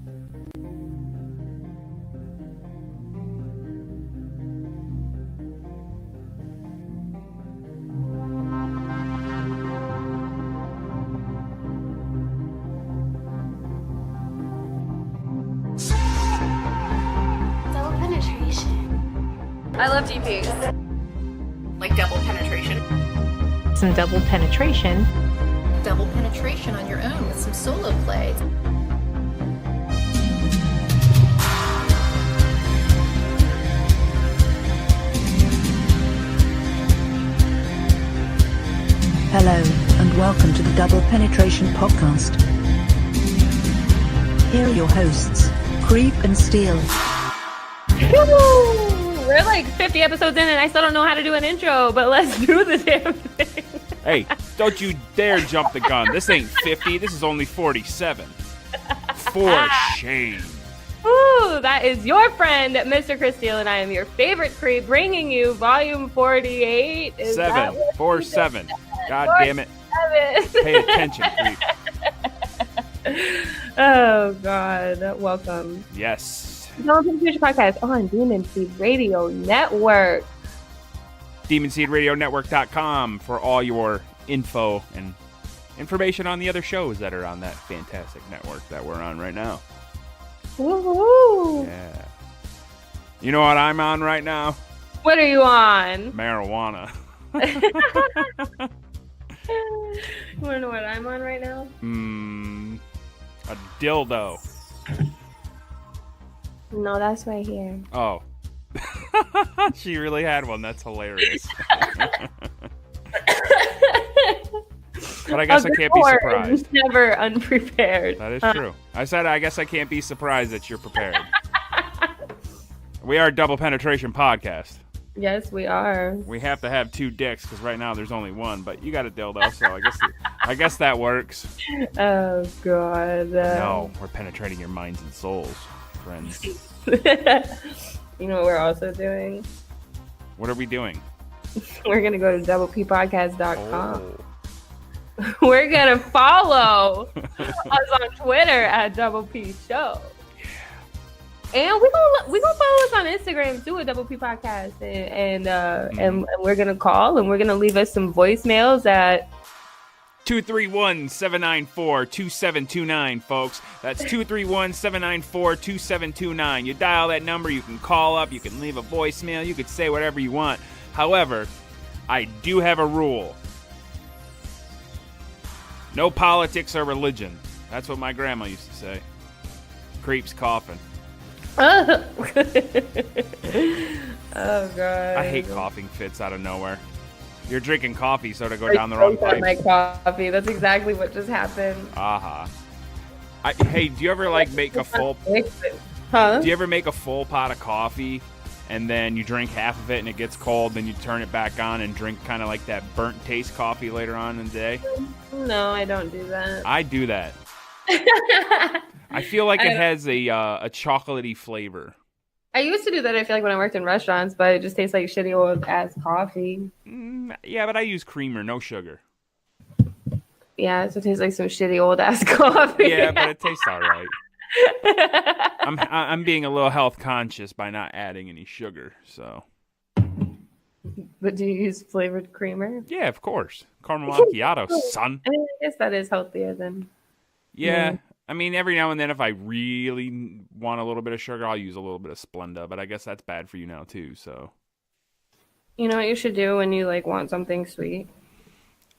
Double penetration. I love DPs. Like double penetration. Some double penetration. Double penetration on your own with some solo play. Hello, and welcome to the Double Penetration Podcast. Here are your hosts, Creep and Steel. Woo! We're like 50 episodes in and I still don't know how to do an intro, but let's do the damn thing. Hey, don't you dare jump the gun. This ain't 50, this is only 47. For shame. Ooh, that is your friend, Mr. Chris Steele, and I am your favorite creep, bringing you volume 48. 747. God damn it. Pay attention, creep. Oh, God. Welcome. Yes. Double Penetration Podcast on Demon Seed Radio Network. DemonSeedRadioNetwork.com for all your info and information on the other shows that are on that fantastic network that we're on right now. Woohoo! Yeah. You know what I'm on right now? What are you on? Marijuana. You want to know what I'm on right now? A dildo. No, that's right here. Oh. She really had one. That's hilarious. But I guess I can't be surprised. Never unprepared. That is true. I said I guess I can't be surprised that you're prepared. We are a Double Penetration Podcast. Yes, we are. We have to have two dicks because right now there's only one, but you got a dildo, so I guess that works. Oh, God. No, we're penetrating your minds and souls, friends. You know what we're also doing? What are we doing? We're going to go to doublepodcast.com. Oh. We're going to follow us on Twitter at Double P Show. And we're gonna follow us on Instagram too at Double P Podcast, and we're gonna call and we're gonna leave us some voicemails at 231-794-2729, folks. That's 231-794-2729. You dial that number, you can call up, you can leave a voicemail, you could say whatever you want. However, I do have a rule. No politics or religion. That's what my grandma used to say. Creeps coughing. Oh God! I hate coughing fits out of nowhere. You're drinking coffee, so to go down the wrong pipe. My coffee. That's exactly what just happened. Hey, do you ever make a full? Huh? Do you ever make a full pot of coffee, and then you drink half of it, and it gets cold, then you turn it back on and drink kind of like that burnt taste coffee later on in the day? No, I don't do that. I do that. I feel like it has a chocolatey flavor. I used to do that, I feel like, when I worked in restaurants, but it just tastes like shitty old-ass coffee. Yeah, but I use creamer, no sugar. Yeah, so it tastes like some shitty old-ass coffee. Yeah, but it tastes all right. I'm being a little health conscious by not adding any sugar, so. But do you use flavored creamer? Yeah, of course. Caramel macchiato, son. I mean, I guess that is healthier than... Yeah. I mean, every now and then, if I really want a little bit of sugar, I'll use a little bit of Splenda, but I guess that's bad for you now, too, so. You know what you should do when you, want something sweet?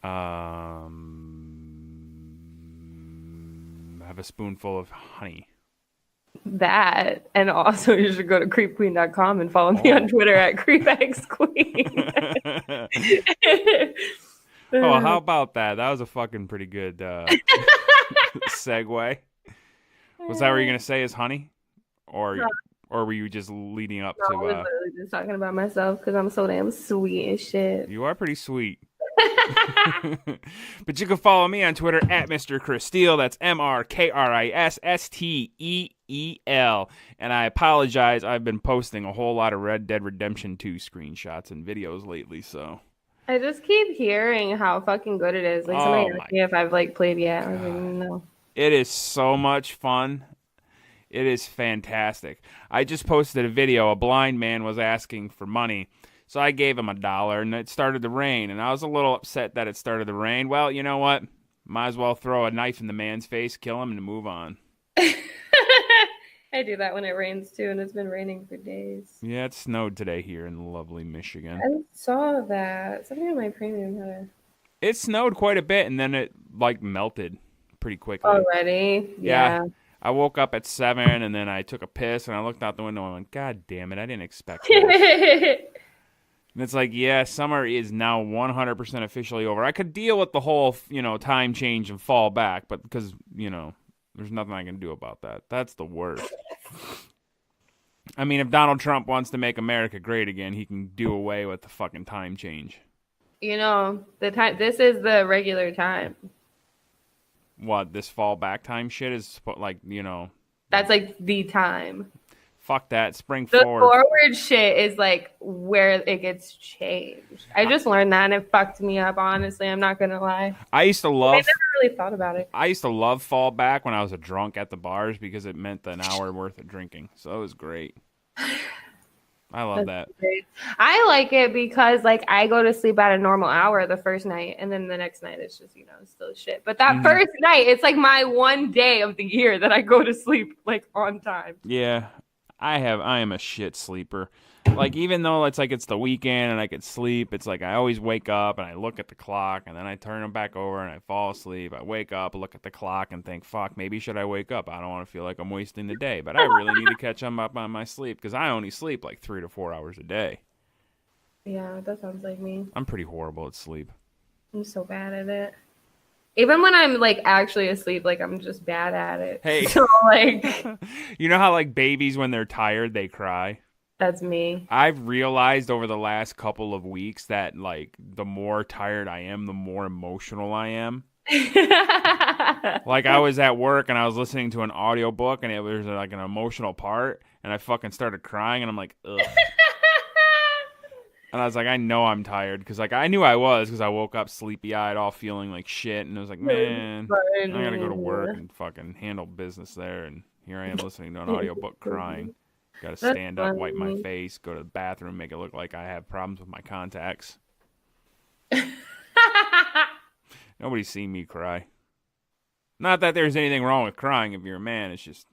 Have a spoonful of honey. That, and also you should go to creepqueen.com and follow me on Twitter at creepxqueen. Oh, how about that? That was a fucking pretty good segue. Was that what you're gonna say? Is honey, or were you just leading up to? I was literally just talking about myself because I'm so damn sweet and shit. You are pretty sweet. But you can follow me on Twitter at Mr. Chris Steele. That's MrKrisSteel. And I apologize. I've been posting a whole lot of Red Dead Redemption 2 screenshots and videos lately, so. I just keep hearing how fucking good it is. Somebody asked me if I've played yet. I was like, no. It is so much fun. It is fantastic. I just posted a video. A blind man was asking for money. So I gave him $1, and it started to rain. And I was a little upset that it started to rain. Well, you know what? Might as well throw a knife in the man's face, kill him, and move on. I do that when it rains, too, and it's been raining for days. Yeah, it snowed today here in lovely Michigan. I saw that. Something on my premium had a... It snowed quite a bit, and then it, melted pretty quickly. Already? Yeah. I woke up at 7, and then I took a piss, and I looked out the window, and I went, God damn it, I didn't expect this. And it's like, yeah, summer is now 100% officially over. I could deal with the whole, time change and fall back, but because, there's nothing I can do about that. That's the worst. I mean, if Donald Trump wants to make America great again, he can do away with the fucking time change. The time. This is the regular time. What, this fall back time shit is That's like the time. Fuck that. Spring the forward. The forward shit is like where it gets changed. I just learned that and it fucked me up, honestly. I'm not going to lie. I never really thought about it. I used to love fall back when I was a drunk at the bars because it meant an hour worth of drinking. So it was great. I love that. Great. I like it because I go to sleep at a normal hour the first night and then the next night it's just, still shit. But that first night, it's like my one day of the year that I go to sleep on time. Yeah. I am a shit sleeper. Even though it's the weekend and I could sleep, it's I always wake up and I look at the clock and then I turn them back over and I fall asleep. I wake up, look at the clock and think, fuck, maybe should I wake up? I don't want to feel like I'm wasting the day, but I really need to catch up on my sleep because I only sleep 3 to 4 hours a day. Yeah, that sounds like me. I'm pretty horrible at sleep. I'm so bad at it. Even when I'm actually asleep, I'm just bad at it. Hey, so you know how babies when they're tired they cry? That's me. I've realized over the last couple of weeks that the more tired I am, the more emotional I am. I was at work and I was listening to an audiobook and it was an emotional part and I fucking started crying and I'm like, ugh. And I was like, I know I'm tired because I knew I was because I woke up sleepy-eyed, all feeling like shit, and I was like, man, I gotta go to work and fucking handle business there, and here I am listening to an audiobook crying. Gotta stand up, wipe my face, go to the bathroom, make it look like I have problems with my contacts. Nobody's seen me cry. Not that there's anything wrong with crying if you're a man, it's just...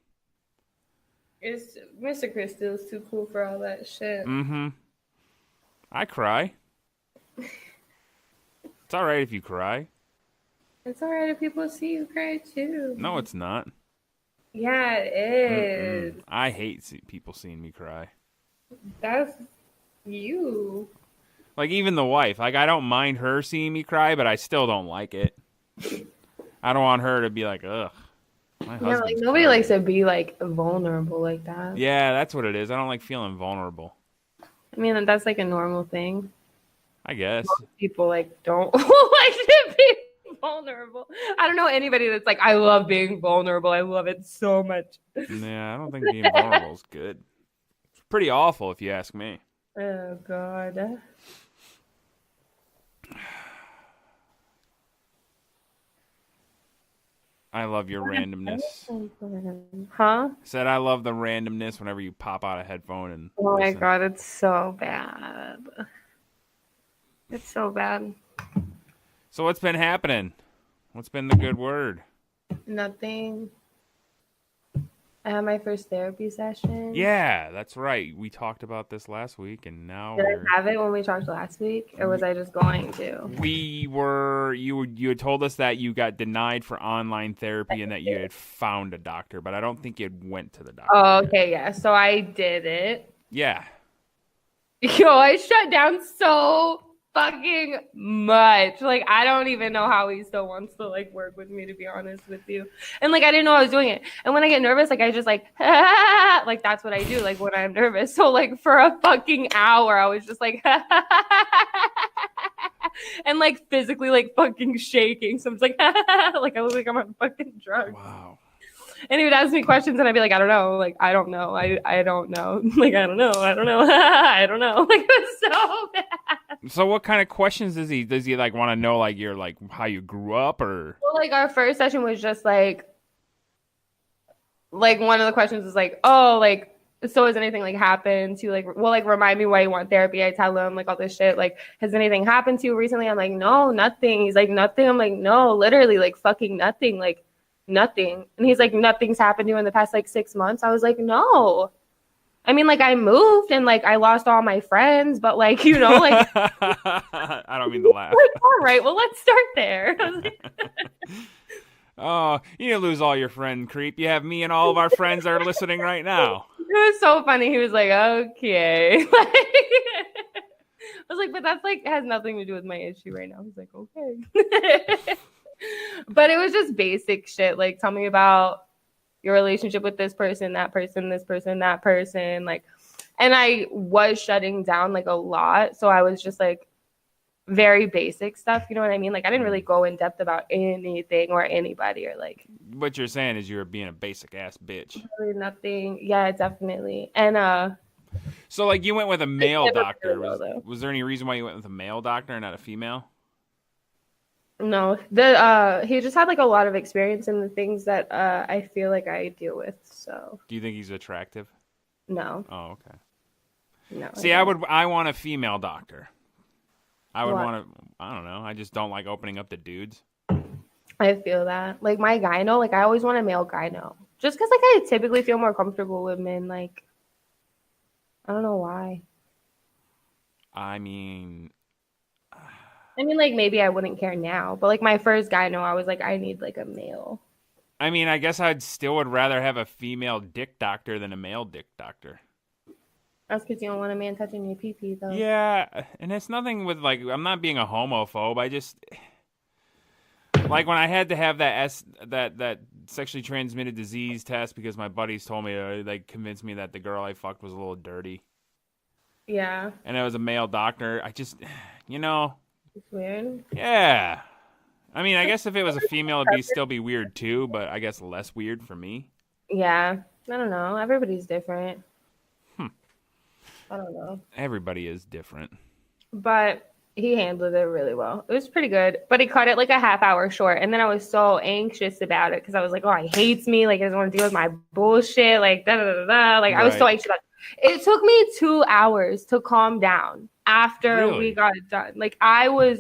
Mr. Crystal's too cool for all that shit. Mm-hmm. I cry. It's all right if you cry. It's all right if people see you cry too. No, it's not. Yeah, it is. I hate people seeing me cry. That's you. Even the wife. I don't mind her seeing me cry, but I still don't like it. I don't want her to be like, ugh. Yeah, nobody likes to be vulnerable like that. Yeah, that's what it is. I don't like feeling vulnerable. I mean, that's a normal thing. I guess. Most people don't like to be vulnerable. I don't know anybody that's I love being vulnerable. I love it so much. Yeah, I don't think being vulnerable is good. It's pretty awful if you ask me. Oh, God. I love your randomness. Huh? Said I love the randomness whenever you pop out a headphone and oh my listen. God, it's so bad. It's so bad. So what's been happening? What's been the good word? Nothing. I had my first therapy session. Yeah, that's right. We talked about this last week, and now Did I have it when we talked last week, or was I just going to? You had told us that you got denied for online therapy and that you had found a doctor, but I don't think you went to the doctor. Oh, okay, yeah. So I did it. Yeah. Yo, I shut down so fucking much. I don't even know how he still wants to work with me, to be honest with you. And I didn't know I was doing it. And when I get nervous, I just that's what I do when I'm nervous. So for a fucking hour, I was just and physically fucking shaking. So I'm just I look like I'm on fucking drugs. Wow. And he would ask me questions and I'd be I don't know. I don't know. I don't know. I don't know. I don't know. I don't know. It was so bad. So what kind of questions does he want to know your how you grew up or? Well, our first session was just like one of the questions was like, oh, like, so has anything like happened to like, well, like remind me why you want therapy. I tell him like all this shit. Like, has anything happened to you recently? I'm like, no, nothing. He's like, nothing. I'm like, no, literally like fucking nothing. Like nothing. And he's like, nothing's happened to you in the past like 6 months. I was like, no. I mean, like I moved and like I lost all my friends, but like, you know, like I don't mean to laugh. like, all right, well, let's start there. I was like, Oh, you didn't lose all your friend creep. You have me and all of our friends that are listening right now. it was so funny. He was like, okay. Like, I was like, but that's like has nothing to do with my issue right now. I was like, okay. But it was just basic shit. Like, tell me about your relationship with this person, that person, this person, that person. Like, and I was shutting down like a lot. So I was just like, very basic stuff, you know what I mean? Like I didn't really go in depth about anything or anybody or like What you're saying is you're being a basic ass bitch. really nothing. Yeah, definitely. And So like you went with a male never doctor. really well, Was there any reason why you went with a male doctor and not a female? no, the he just had like a lot of experience in the things that I feel like I deal with. So Do you think he's attractive? no, Oh, okay. no. See, I want a female doctor. I would Why? want to, I don't know. I just don't like opening up to dudes. I feel that. Like my gyno, like I always want a male gyno. Just because like I typically feel more comfortable with men. Like I don't know why. I mean, Like maybe I wouldn't care now, but like my first gyno, I was like, I need like a male. I guess I'd still would rather have a female dick doctor than a male dick doctor. That's because you don't want a man touching your pee-pee, though. Yeah, and it's nothing with like I'm not being a homophobe. I just like when I had to have that sexually transmitted disease test because my buddies told me like convinced me that the girl I fucked was a little dirty. Yeah. And it was a male doctor. I just, you know. It's weird. Yeah. I mean, I guess if it was a female, it'd still be weird too, but I guess less weird for me. Yeah. I don't know. Everybody's different. I don't know. Everybody is different. But he handled it really well. It was pretty good. But he cut it like a half hour short. And then I was so anxious about it because I was like, oh, he hates me. Like, he doesn't want to deal with my bullshit. Like, da da da da. Like, I was so anxious about it. It took me 2 hours to calm down after we got it done. Like, I was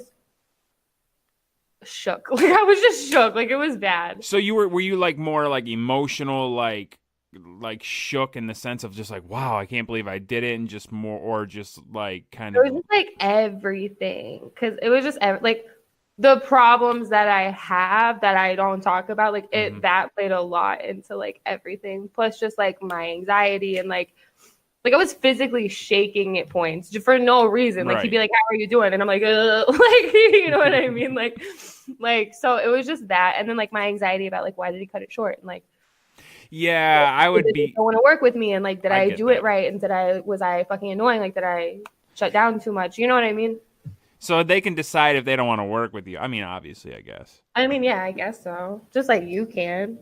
shook. Like, I was just shook. Like, it was bad. So were you like more like emotional, like shook in the sense of just like, wow, I can't believe I did it, and just more, or just like kind of. It was just like everything, because it was just like the problems that I have that I don't talk about, like it that played a lot into like everything. Plus, just like my anxiety and like I was physically shaking at points for no reason. Like he'd be like, "How are you doing?" And I'm like, like you know what I mean, like so it was just that, and then like my anxiety about like why did he cut it short, and like. Yeah, I would be. Don't want to work with me, and like, did I do it right? And was I fucking annoying? Like, did I shut down too much? You know what I mean? So they can decide if they don't want to work with you. I mean, obviously, I guess. I mean, yeah, I guess so. Just like you can.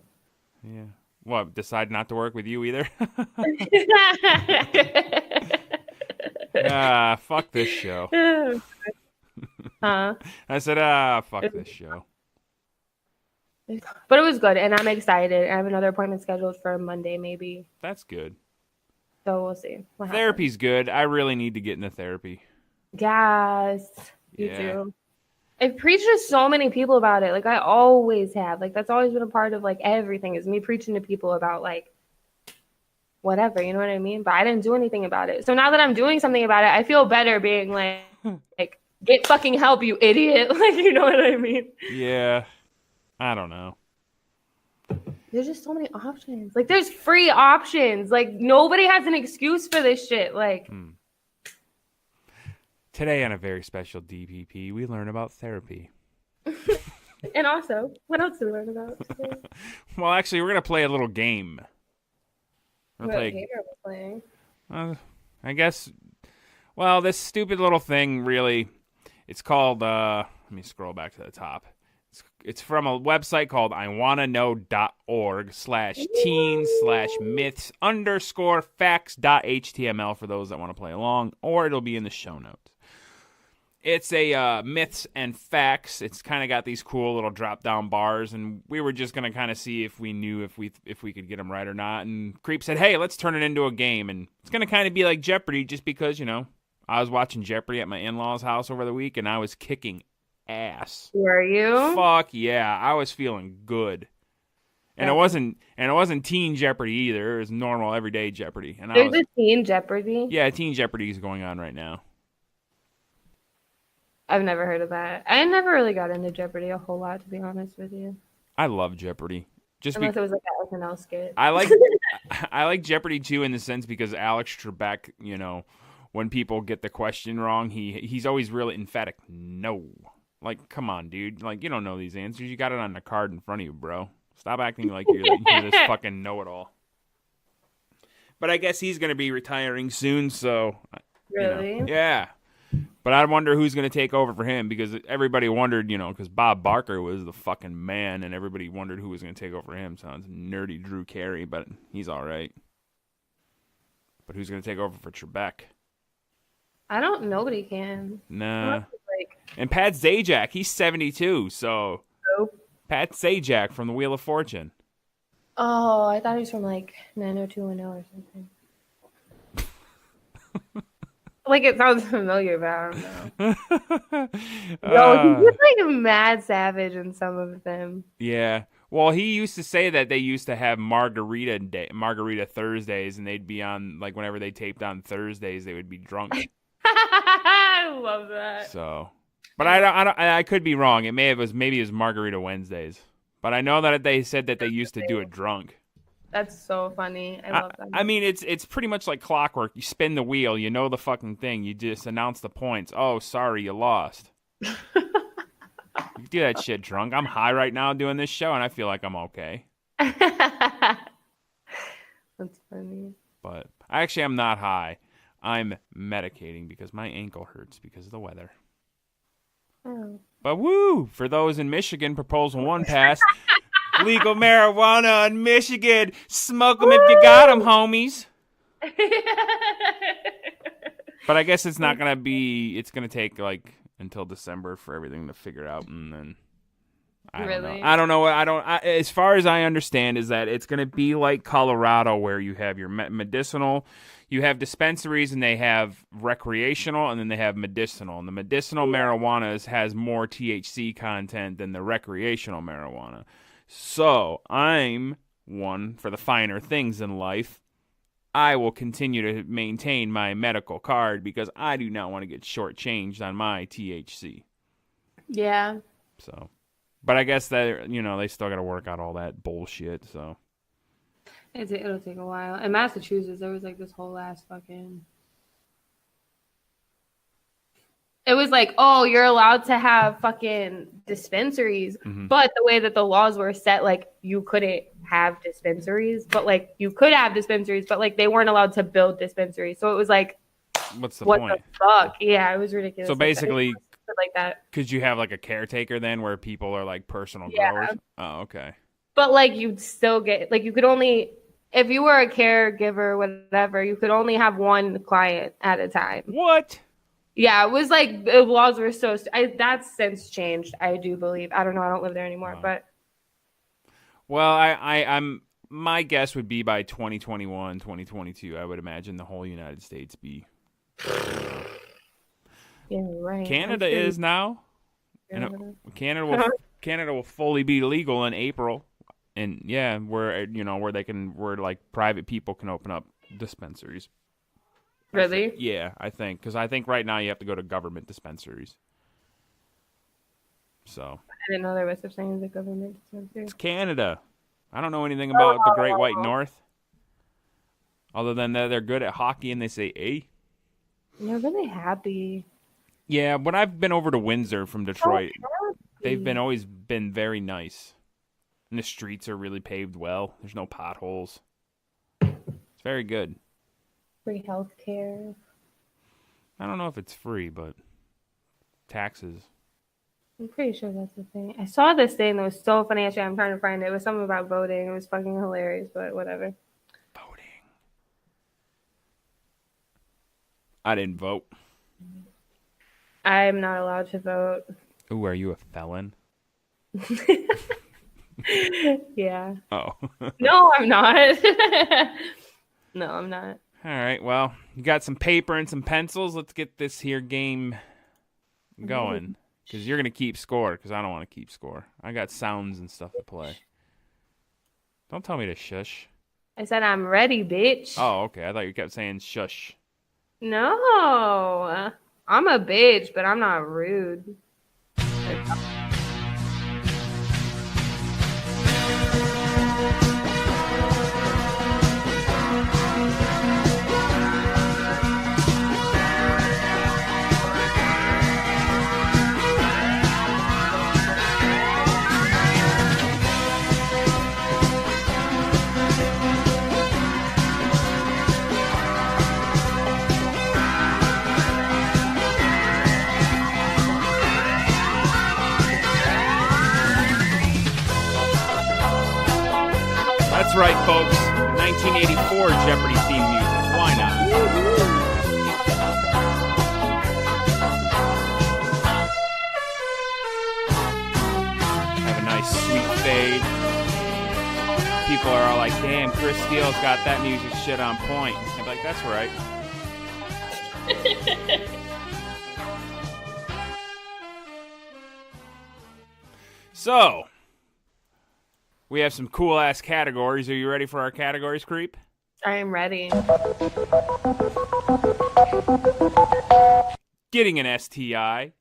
Yeah. What? Decide not to work with you either? Fuck this show. Huh? I said, fuck this show. But it was good, and I'm excited. I have another appointment scheduled for Monday, maybe. That's good. So we'll see. Therapy's good. I really need to get into therapy. Yes, you too. I've preached to so many people about it. Like I always have. Like that's always been a part of like everything is me preaching to people about like whatever. You know what I mean? But I didn't do anything about it. So now that I'm doing something about it, I feel better being like get fucking help, you idiot. Like you know what I mean? Yeah. I don't know. There's just so many options. Like, there's free options. Like, nobody has an excuse for this shit. Like, today on a very special DPP, we learn about therapy. And also, what else do we learn about today? Well, actually, we're gonna play a little game. What game are we playing? I guess. Well, this stupid little thing, really. It's called. Let me scroll back to the top. It's from a website called iwannaknow.org/teen/myths_facts.html for those that want to play along, or it'll be in the show notes. It's a myths and facts. It's kind of got these cool little drop-down bars, and we were just gonna kind of see if we knew if we could get them right or not. And Creep said, "Hey, let's turn it into a game." And it's gonna kind of be like Jeopardy, just because I was watching Jeopardy at my in-laws' house over the week, and I was kicking ass. Were you? Fuck yeah, I was feeling good. And it wasn't Teen Jeopardy either. It was normal, everyday Jeopardy. And There's a Teen Jeopardy? Yeah, Teen Jeopardy is going on right now. I've never heard of that. I never really got into Jeopardy a whole lot, to be honest with you. I love Jeopardy. Unless it was like an SNL skit. I like Jeopardy too in the sense because Alex Trebek, when people get the question wrong, he's always really emphatic. No. Like, come on, dude. Like, you don't know these answers. You got it on the card in front of you, bro. Stop acting like you're this fucking know-it-all. But I guess he's going to be retiring soon, so... Really? Yeah. But I wonder who's going to take over for him, because everybody wondered, because Bob Barker was the fucking man, and everybody wondered who was going to take over for him. Sounds nerdy Drew Carey, but he's all right. But who's going to take over for Trebek? Nobody can. Nah. And Pat Sajak, he's 72, so... Nope. Pat Sajak from the Wheel of Fortune. Oh, I thought he was from like 90210 or something. Like it sounds familiar, but I don't know. No, he's like mad savage in some of them. Yeah. Well, he used to say that they used to have Margarita Thursdays, and they'd be on, like, whenever they taped on Thursdays, they would be drunk. I love that. So... But I could be wrong. Maybe it was Margarita Wednesdays. But I know that they said that they used to do it drunk. That's so funny. I love that. I mean, it's pretty much like clockwork. You spin the wheel. You know the fucking thing. You just announce the points. Oh, sorry, you lost. You do that shit drunk. I'm high right now doing this show, and I feel like I'm okay. That's funny. But actually, I'm not high. I'm medicating because my ankle hurts because of the weather. Oh. But woo! For those in Michigan, Proposal 1 passed. Legal marijuana in Michigan. Smoke them if you got them, homies. But I guess it's not going to be... It's going to take, like, until December for everything to figure out, and then... I don't know. As far as I understand, is that it's going to be like Colorado, where you have your medicinal... You have dispensaries, and they have recreational, and then they have medicinal. And the medicinal marijuana has more THC content than the recreational marijuana. So I'm one for the finer things in life. I will continue to maintain my medical card because I do not want to get shortchanged on my THC. Yeah. So, but I guess that they still got to work out all that bullshit. So. It'll take a while. In Massachusetts, there was like this whole ass fucking... It was like, oh, you're allowed to have fucking dispensaries, but the way that the laws were set, like, you couldn't have dispensaries, but like, you could have dispensaries, but like, they weren't allowed to build dispensaries. So it was like, what's the what point? The fuck? Yeah, it was ridiculous. So basically, like that. Could you have like a caretaker then where people are like personal growers? Oh, okay. But like, you'd still get, like, you could only... If you were a caregiver, whatever, you could only have one client at a time. What? Yeah, it was like the laws were so... that's since changed, I do believe. I don't know. I don't live there anymore, but... Well, I'm... My guess would be by 2021, 2022, I would imagine the whole United States be... Yeah, right. Canada is now. And Canada will fully be legal in April. And yeah, where like private people can open up dispensaries. Really? Yeah, I think because I think right now you have to go to government dispensaries. So I didn't know there was such thing as a government dispensary. It's Canada. I don't know anything about the Great White North, other than that they're good at hockey and they say "eh." They're really happy. Yeah, when I've been over to Windsor from Detroit, they've always been very nice. And the streets are really paved well. There's no potholes. It's very good. Free health care. I don't know if it's free, but taxes. I'm pretty sure that's the thing. I saw this thing that was so funny. Actually, I'm trying to find it. It was something about voting. It was fucking hilarious, but whatever. Voting. I didn't vote. I'm not allowed to vote. Ooh, are you a felon? Yeah. Oh. No, I'm not. No, I'm not. All right, well, you got some paper and some pencils. Let's get this here game going. Because you're going to keep score, because I don't want to keep score. I got sounds and stuff to play. Don't tell me to shush. I said I'm ready, bitch. Oh, okay. I thought you kept saying shush. No. I'm a bitch, but I'm not rude. That's right, folks. 1984 Jeopardy theme music. Why not? Have a nice sweet fade. People are all like, damn, Chris Steele's got that music shit on point. I'm like, that's right. So, we have some cool ass categories. Are you ready for our categories, Creep? I am ready. Getting an STI,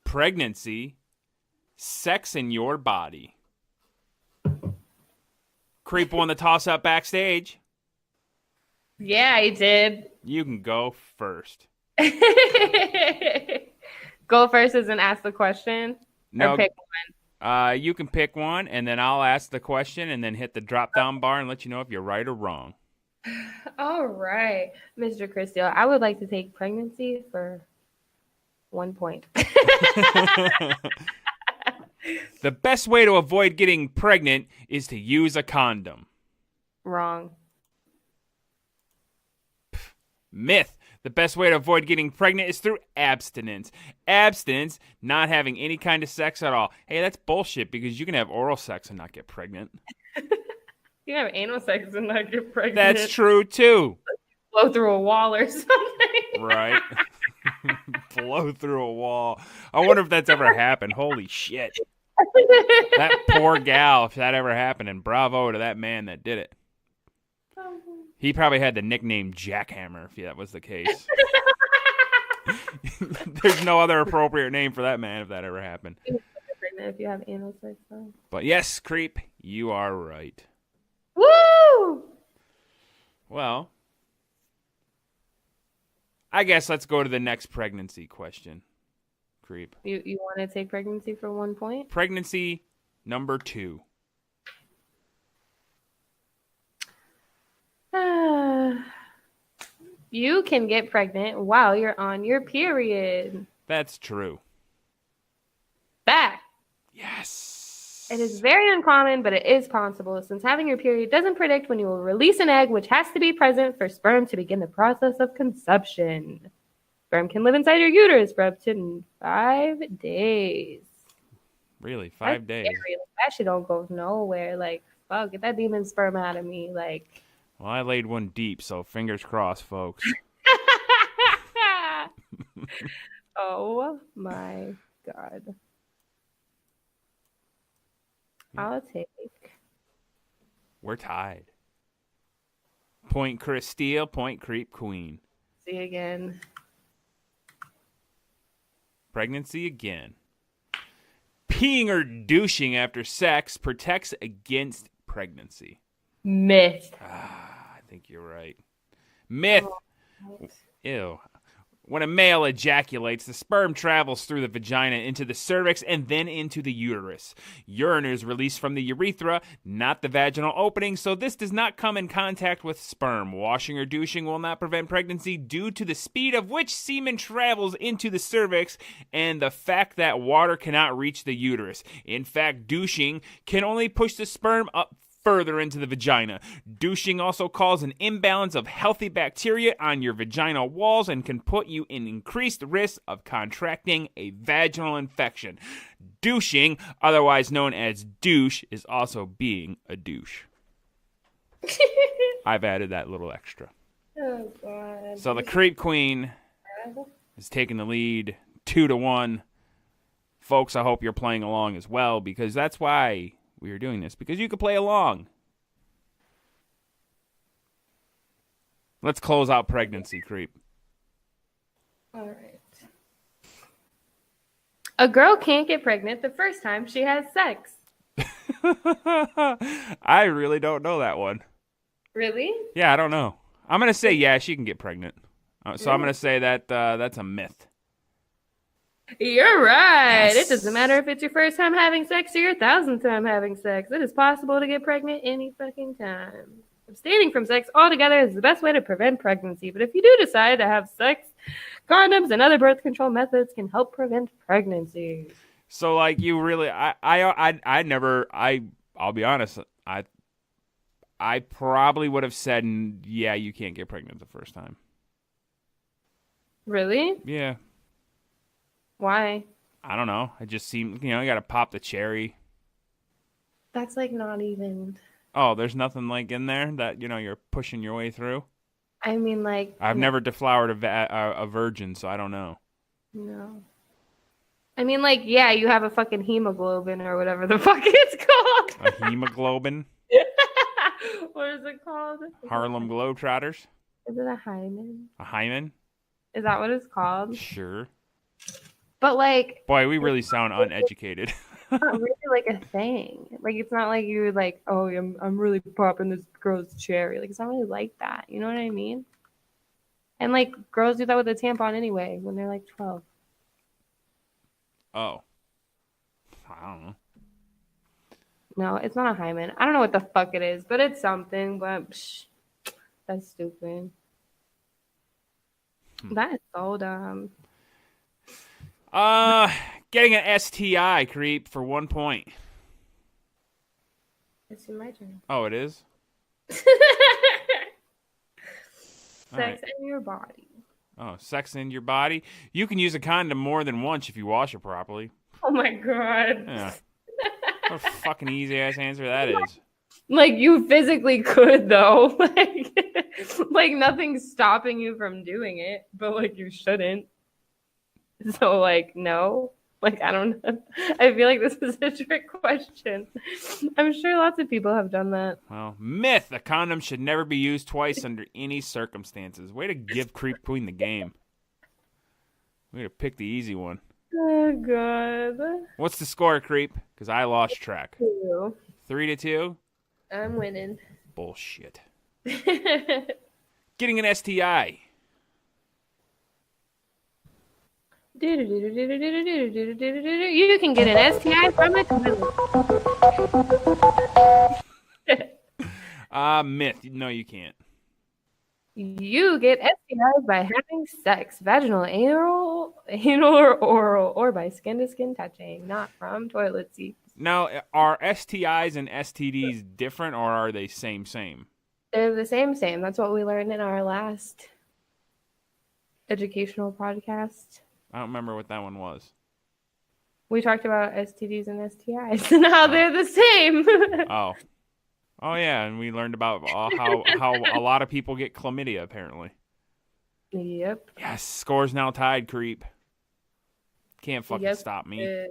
pregnancy, sex in your body. Creep won the toss-up backstage. Yeah, I did. You can go first. Go first as in ask the question? No, Or pick one? you can pick one, and then I'll ask the question, and then hit the drop-down bar and let you know if you're right or wrong. All right. Mr. Christelle, I would like to take pregnancy for 1 point. The best way to avoid getting pregnant is to use a condom. Wrong. Myth. The best way to avoid getting pregnant is through abstinence. Abstinence, not having any kind of sex at all. Hey, that's bullshit because you can have oral sex and not get pregnant. You have anal sex and not get pregnant. That's true, too. Blow through a wall or something. Right. Blow through a wall. I wonder if that's ever happened. Holy shit. That poor gal, if that ever happened, and bravo to that man that did it. He probably had the nickname Jackhammer if that was the case. There's no other appropriate name for that man if that ever happened. If you have anal sex, though. But yes, Creep, you are right. Woo! Well, I guess let's go to the next pregnancy question. Creep. You want to take pregnancy for 1 point? Pregnancy number 2. You can get pregnant while you're on your period. That's true. Fact. Yes. It is very uncommon, but it is possible since having your period doesn't predict when you will release an egg, which has to be present for sperm to begin the process of conception. Sperm can live inside your uterus for up to 5 days. Really? 5 days? Scary. That shit don't go nowhere. Like, fuck, get that demon sperm out of me. Like, well, I laid one deep, so fingers crossed, folks. oh my God. I'll take. We're tied. Point Chris Steele, point Creep Queen. See you again. Pregnancy again. Peeing or douching after sex protects against pregnancy. Myth. I think you're right. Myth. Ew. When a male ejaculates, the sperm travels through the vagina into the cervix and then into the uterus. Urine is released from the urethra, not the vaginal opening, so this does not come in contact with sperm. Washing or douching will not prevent pregnancy due to the speed of which semen travels into the cervix and the fact that water cannot reach the uterus. In fact, douching can only push the sperm up further into the vagina. Douching also causes an imbalance of healthy bacteria on your vaginal walls and can put you in increased risk of contracting a vaginal infection. Douching, otherwise known as douche, is also being a douche. I've added that little extra. Oh, God. So the creep queen is taking the lead 2-1. Folks, I hope you're playing along as well, because that's why we are doing this, because you can play along. Let's close out pregnancy, creep. All right. A girl can't get pregnant the first time she has sex. I really don't know that one. Really? Yeah, I don't know. I'm going to say, yeah, she can get pregnant. So I'm going to say that that's a myth. You're right. Yes. It doesn't matter if it's your first time having sex or your 1,000th time having sex. It is possible to get pregnant any fucking time. Abstaining from sex altogether is the best way to prevent pregnancy. But if you do decide to have sex, condoms and other birth control methods can help prevent pregnancy. So, like, you really, I'll be honest, I probably would have said, yeah, you can't get pregnant the first time. Really? Yeah. Why? I don't know. It just seemed, you got to pop the cherry. That's like not even. Oh, there's nothing like in there that, you're pushing your way through? I mean, like. I've never deflowered a virgin, so I don't know. No. I mean, like, yeah, you have a fucking hemoglobin or whatever the fuck it's called. A hemoglobin? What is it called? Harlem Globetrotters? Is it a hymen? A hymen? Is that what it's called? Sure. But, like. Boy, we really sound uneducated. It's not really like a thing. Like, it's not like you're like, oh, I'm really popping this girl's cherry. Like, it's not really like that. You know what I mean? And, like, girls do that with a tampon anyway when they're like 12. Oh. I don't know. No, it's not a hymen. I don't know what the fuck it is, but it's something. But that's stupid. That is so dumb. Getting an STI, creep, for 1 point. It's my turn. Oh, it is? Sex right. in your body. Oh, sex in your body? You can use a condom more than once if you wash it properly. Oh my god. Yeah. What a fucking easy-ass answer that is. Like, you physically could, though. Like, nothing's stopping you from doing it, but, like, you shouldn't. So, like, no. Like, I don't know. I feel like this is a trick question. I'm sure lots of people have done that. Well, myth. A condom should never be used twice under any circumstances. Way to give Creep Queen the game. Way to pick the easy one. Oh, God. What's the score, Creep? Because I lost track. 2. 3-2? I'm winning. Bullshit. Getting an STI. You can get an STI from a toilet. Myth. No, you can't. You get STIs by having sex, vaginal, anal or oral, or by skin-to-skin touching, not from toilet seats. Now, are STIs and STDs different, or are they same? They're the same. That's what we learned in our last educational podcast. I don't remember what that one was. We talked about STDs and STIs and how they're the same. Oh yeah, and we learned about how a lot of people get chlamydia, apparently. Yep. Yes, score's now tied, Creep. Can't fucking stop me.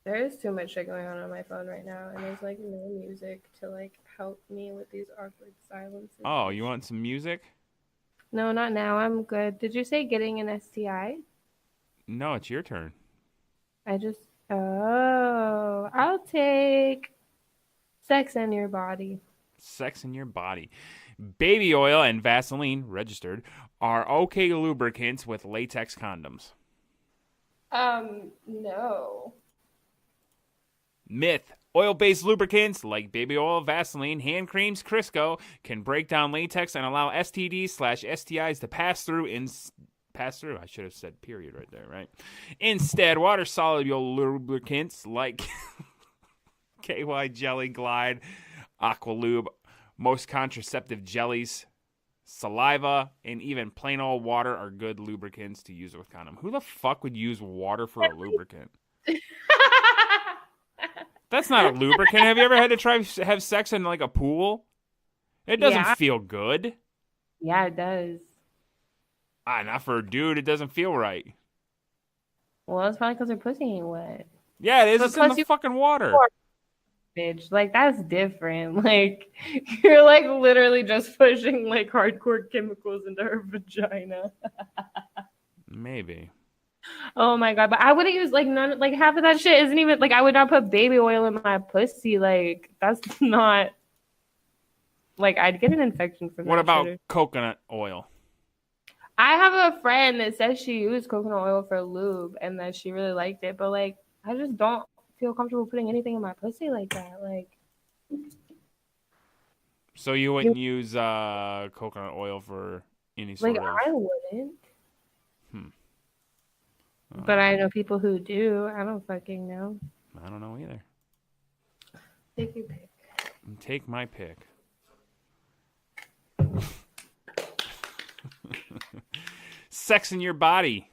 There is too much shit going on my phone right now, and there's, like, no music to, like, help me with these awkward silences. Oh, you want some music? No, not now. I'm good. Did you say getting an STI? No, it's your turn. I'll take sex in your body. Sex in your body. Baby oil and Vaseline, registered, are okay lubricants with latex condoms. No. Myth. Oil-based lubricants like baby oil, Vaseline, hand creams, Crisco can break down latex and allow STDs/STIs to pass through. I should have said period right there, right? Instead, water-soluble lubricants like KY Jelly, Glide, Aqualube, most contraceptive jellies, saliva, and even plain old water are good lubricants to use with condom. Who the fuck would use water for a lubricant? That's not a lubricant. Have you ever had to have sex in like a pool? It doesn't feel good. Yeah, it does. Not for a dude. It doesn't feel right. Well, it's probably because her pussy ain't wet. Yeah, it is. But It's in the fucking water. Bitch, like that's different. Like you're like literally just pushing like hardcore chemicals into her vagina. Maybe. Oh my god! But I wouldn't use like none. Like half of that shit isn't even like I would not put baby oil in my pussy. Like that's not. Like I'd get an infection from. What that about shit. coconut oil? I have a friend that says she used coconut oil for lube and that she really liked it, but like I just don't feel comfortable putting anything in my pussy like that. Like. So you wouldn't use coconut oil for any sort like of. I wouldn't. But I know people who do. I don't fucking know. I don't know either. Take your pick. Take my pick. Sex in your body.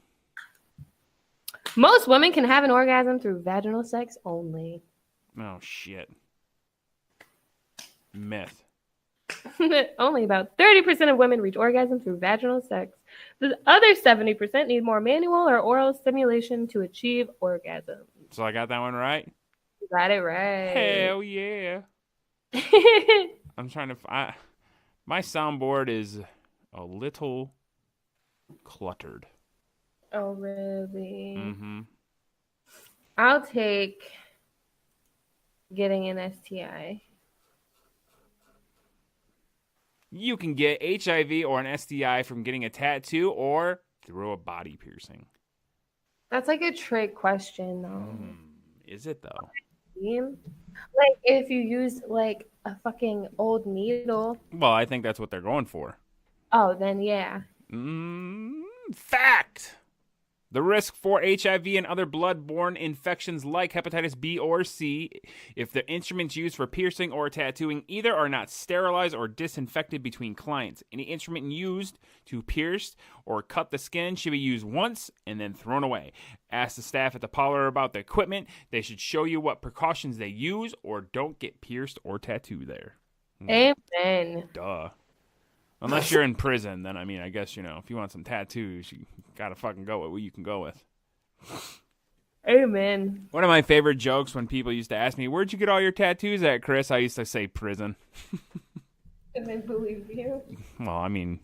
Most women can have an orgasm through vaginal sex only. Oh, shit. Myth. Only about 30% of women reach orgasm through vaginal sex. The other 70% need more manual or oral stimulation to achieve orgasm. So I got that one right? You got it right. Hell yeah. I'm trying to... my soundboard is a little cluttered. Oh, really? Mm-hmm. I'll take getting an STI. You can get HIV or an STI from getting a tattoo or through a body piercing. That's like a trick question, though. Is it, though? Like, if you use, like, a fucking old needle. Well, I think that's what they're going for. Oh, then yeah. Fact! The risk for HIV and other blood-borne infections like hepatitis B or C, if the instruments used for piercing or tattooing either are not sterilized or disinfected between clients. Any instrument used to pierce or cut the skin should be used once and then thrown away. Ask the staff at the parlor about the equipment. They should show you what precautions they use, or don't get pierced or tattooed there. Amen. Duh. Unless you're in prison, then, I mean, I guess, if you want some tattoos, you gotta fucking go with what you can go with. Amen. One of my favorite jokes when people used to ask me, where'd you get all your tattoos at, Chris? I used to say prison. And I believe you. Well, I mean,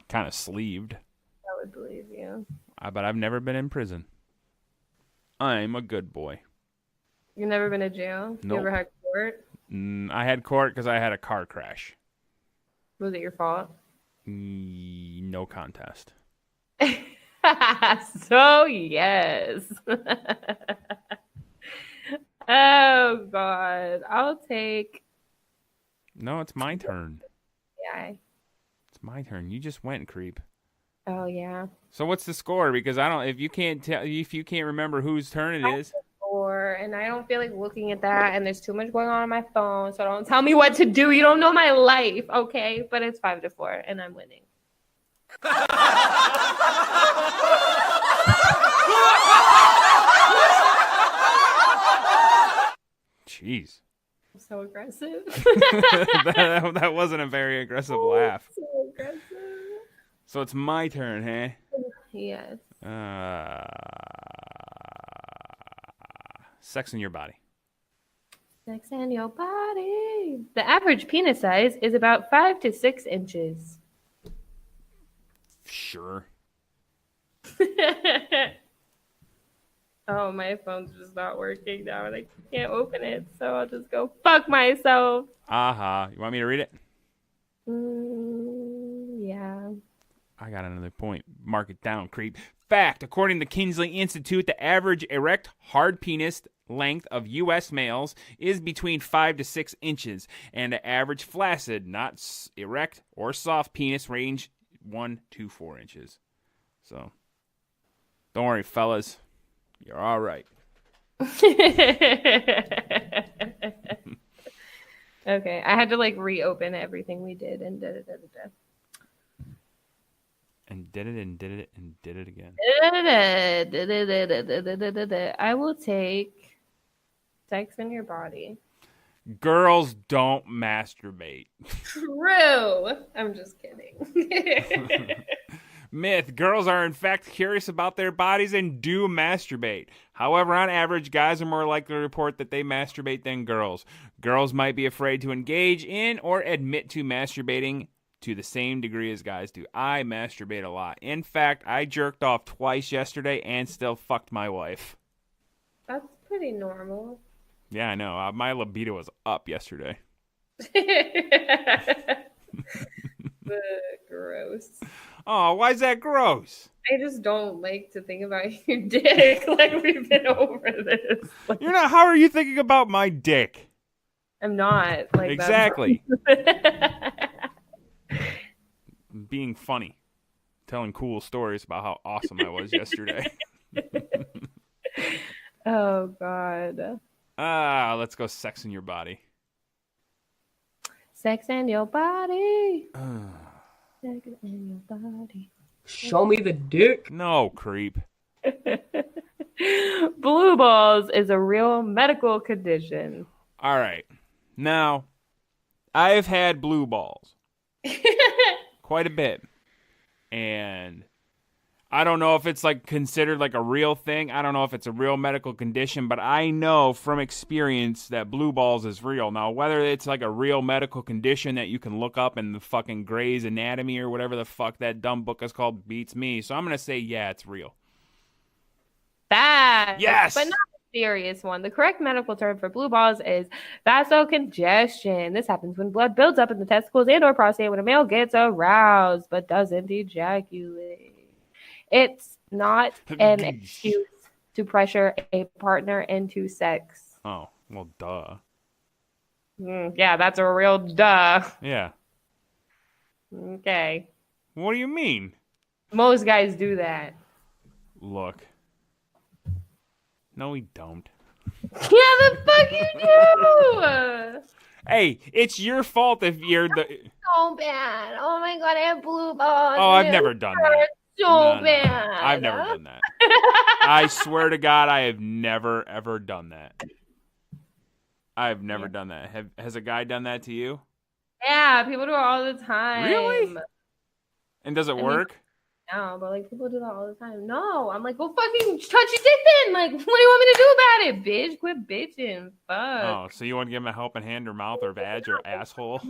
kind of sleeved. I would believe you. But I've never been in prison. I'm a good boy. You've never been to jail? Nope. You ever had court? I had court because I had a car crash. Was it your fault? No contest. So, yes. Oh, God. I'll take... No, it's my turn. Yeah. It's my turn. You just went, creep. Oh, yeah. So what's the score? Because I don't... If you can't remember whose turn it is... And I don't feel like looking at that, and there's too much going on my phone, so don't tell me what to do. You don't know my life, okay? But it's 5-4, and I'm winning. Jeez. So aggressive. that wasn't a very aggressive laugh. So aggressive. So it's my turn, huh? Yes. Sex in your body. Sex in your body. The average penis size is about 5 to 6 inches. Sure. Oh, my phone's just not working now, and I can't open it, so I'll just go fuck myself. Aha. You want me to read it? Yeah. I got another point. Mark it down, creep. Fact. According to Kinsley Institute, the average erect hard penis length of U.S. males is between 5 to 6 inches, and the average flaccid, not erect or soft penis range 1 to 4 inches. So, don't worry, fellas. You're all right. Okay, I had to like reopen everything we did and And did it and did it and did it again. I will take sex in your body. Girls don't masturbate. True. I'm just kidding. Myth. Girls are in fact curious about their bodies and do masturbate. However, on average, guys are more likely to report that they masturbate than girls. Girls might be afraid to engage in or admit to masturbating to the same degree as guys do. I masturbate a lot. In fact, I jerked off twice yesterday and still fucked my wife. That's pretty normal. Yeah, I know. My libido was up yesterday. Gross. Oh, why is that gross? I just don't like to think about your dick. Like, we've been over this. Like, You're not. How are you thinking about my dick? I'm not. Like, Exactly. Being funny. Telling cool stories about how awesome I was yesterday. Oh, God. Let's go sex in your body. Sex in your body. Sex in your body. Show me the dick. No, creep. Blue balls is a real medical condition. All right. Now, I've had blue balls quite a bit. And I don't know if it's like considered like a real thing. I don't know if it's a real medical condition, but I know from experience that blue balls is real. Now, whether it's like a real medical condition that you can look up in the fucking Grey's Anatomy or whatever the fuck that dumb book is called beats me. So I'm going to say, yeah, it's real. Bad. Yes. But not a serious one. The correct medical term for blue balls is vasocongestion. This happens when blood builds up in the testicles and or prostate when a male gets aroused but doesn't ejaculate. It's not an excuse to pressure a partner into sex. Oh, well, duh. Yeah, that's a real duh. Yeah. Okay. What do you mean? Most guys do that. Look. No, we don't. Yeah, the fuck you do! Hey, it's your fault if you're the... So bad. Oh my God, I have blue balls. Oh, I've never done that. So No. bad. I've never done that. I swear to God, I have never, ever done that. I've never done that. Has a guy done that to you? Yeah, people do it all the time. Really? And does it work? No, but like people do that all the time. No, I'm like, go fucking touch your dick then. Like, what do you want me to do about it, bitch? Quit bitching. Fuck. Oh, so you want to give him a helping hand or mouth or vag or asshole?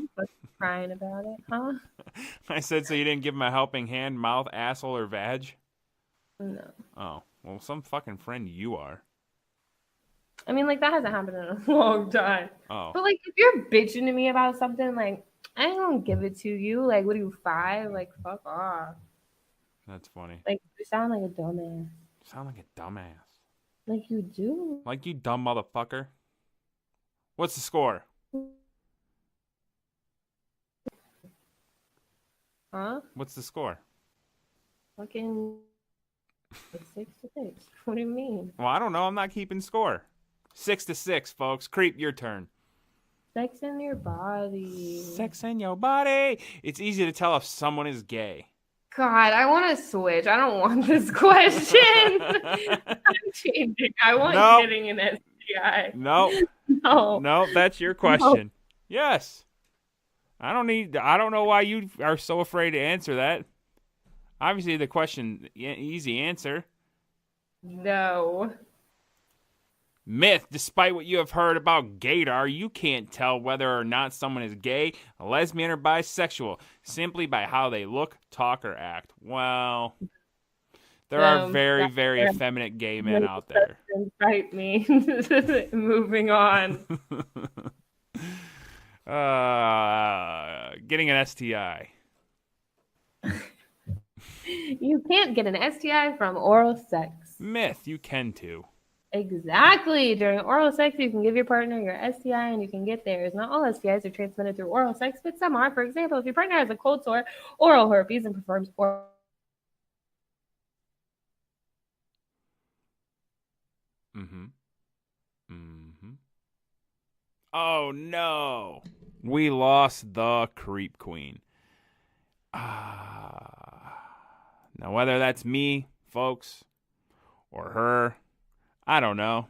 Crying about it, huh? I said, so you didn't give him a helping hand, mouth, asshole, or vag? No. Oh, well, some fucking friend you are. I mean, like, that hasn't happened in a long time. Oh. But, like, if you're bitching to me about something, like, I don't give it to you. Like, what are you, 5? Like, fuck off. That's funny. Like, you sound like a dumbass. You sound like a dumbass. Like, you do. Like you dumb motherfucker. What's the score? Huh? What's the score? Fucking 6-6. What do you mean? Well, I don't know. I'm not keeping score. 6-6, folks. Creep, your turn. Sex in your body. Sex in your body. It's easy to tell if someone is gay. God, I want to switch. I don't want this question. I'm changing. I want getting an STI. No. No. No, that's your question. No. Yes. I don't know why you are so afraid to answer that. Obviously, the question, easy answer. No. Myth, despite what you have heard about gaydar, you can't tell whether or not someone is gay, a lesbian, or bisexual simply by how they look, talk, or act. Well, there are very, very effeminate gay men out there. Invite me. Moving on. Getting an STI. You can't get an STI from oral sex. Myth, you can too. Exactly. During oral sex, you can give your partner your STI and you can get theirs. Not all STIs are transmitted through oral sex, but some are. For example, if your partner has a cold sore, oral herpes, and performs oral. Mm-hmm. Oh, no. We lost the Creep Queen. Now, whether that's me, folks, or her, I don't know.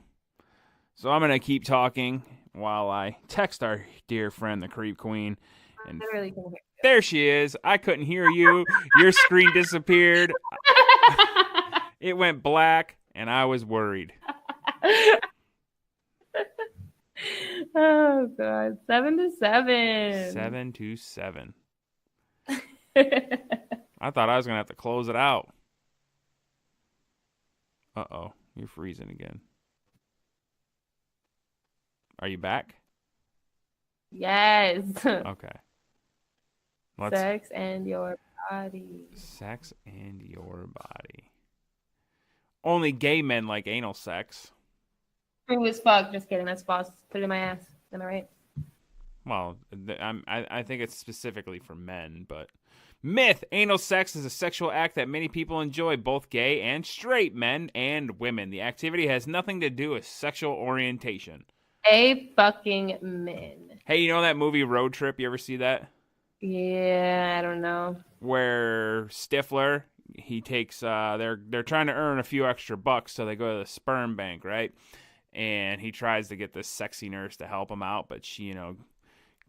So I'm going to keep talking while I text our dear friend, the Creep Queen. And I really can hear there she is. I couldn't hear you. Your screen disappeared. It went black, and I was worried. Oh, God. 7-7. 7-7. I thought I was going to have to close it out. Uh-oh. You're freezing again. Are you back? Yes. Okay. Sex and your body. Sex and your body. Only gay men like anal sex. True as fuck. Just kidding. That's false. Put it in my ass. Am I right? Well, I think it's specifically for men, but... Myth! Anal sex is a sexual act that many people enjoy, both gay and straight men and women. The activity has nothing to do with sexual orientation. A fucking men. Hey, you know that movie Road Trip? You ever see that? Yeah, I don't know. Where Stifler, he takes, they're trying to earn a few extra bucks, so they go to the sperm bank, right? And he tries to get this sexy nurse to help him out, but she,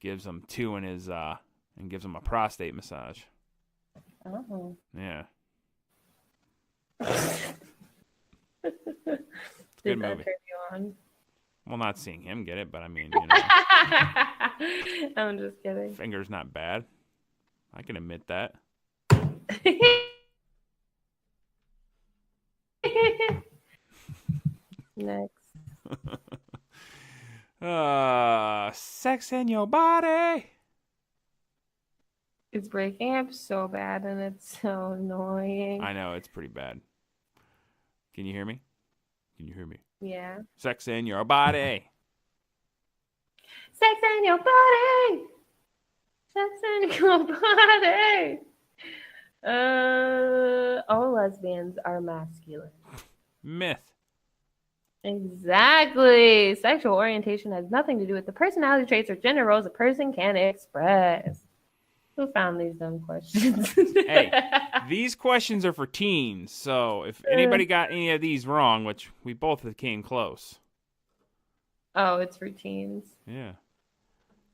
gives him two in his, and gives him a prostate massage. Oh. Yeah. Did good that movie. turn you on? Well, not seeing him get it, but I mean, I'm just kidding. finger's not bad. I can admit that. Next. Sex in your body. It's breaking up so bad and it's so annoying. I know, it's pretty bad. Can you hear me? Can you hear me? Yeah. Sex in your body. Sex in your body. Sex in your body. All lesbians are masculine. Myth. Exactly. Sexual orientation has nothing to do with the personality traits or gender roles a person can express. Who found these dumb questions? Hey, these questions are for teens, so if anybody got any of these wrong, which we both came close. Oh, it's for teens. Yeah.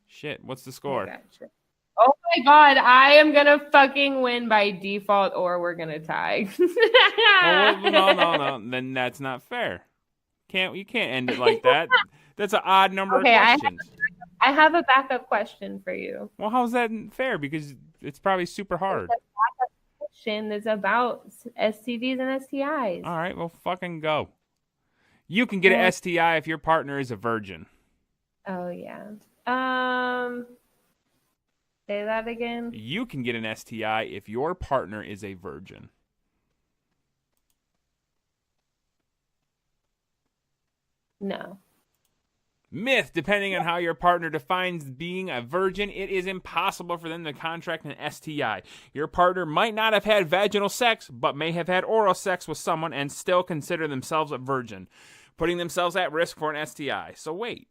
Shit, what's the score? Gotcha. Oh my god, I am gonna fucking win by default or we're gonna tie. No. Then that's not fair. You can't end it like that. That's an odd number of Okay, questions. I have a backup question for you. Well, how's that fair? Because it's probably super hard. It's a backup question that's about STDs and STIs. All right, well, fucking go. You can get an STI if your partner is a virgin. Oh yeah. Say that again. You can get an STI if your partner is a virgin. No. Myth, depending on how your partner defines being a virgin, it is impossible for them to contract an STI. Your partner might not have had vaginal sex, but may have had oral sex with someone and still consider themselves a virgin, putting themselves at risk for an STI. So wait.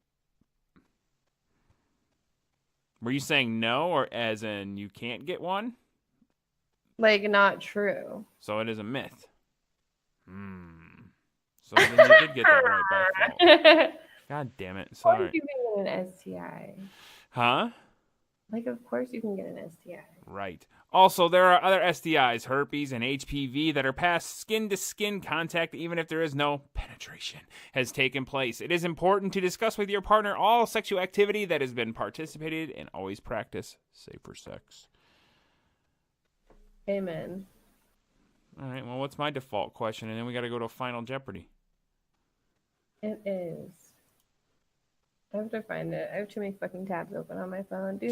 Were you saying no, or as in you can't get one? Like, not true. So it is a myth. So then you did get that right by fault. God damn it. Of Sorry. course you can get an STI. Huh? Like, of course you can get an STI. Right. Also, there are other STIs, herpes, and HPV that are past skin-to-skin contact even if there is no penetration has taken place. It is important to discuss with your partner all sexual activity that has been participated and always practice safer sex. Amen. All right, well, what's my default question? And then we got to go to Final Jeopardy. It is. I have to find it. I have too many fucking tabs open on my phone. Do.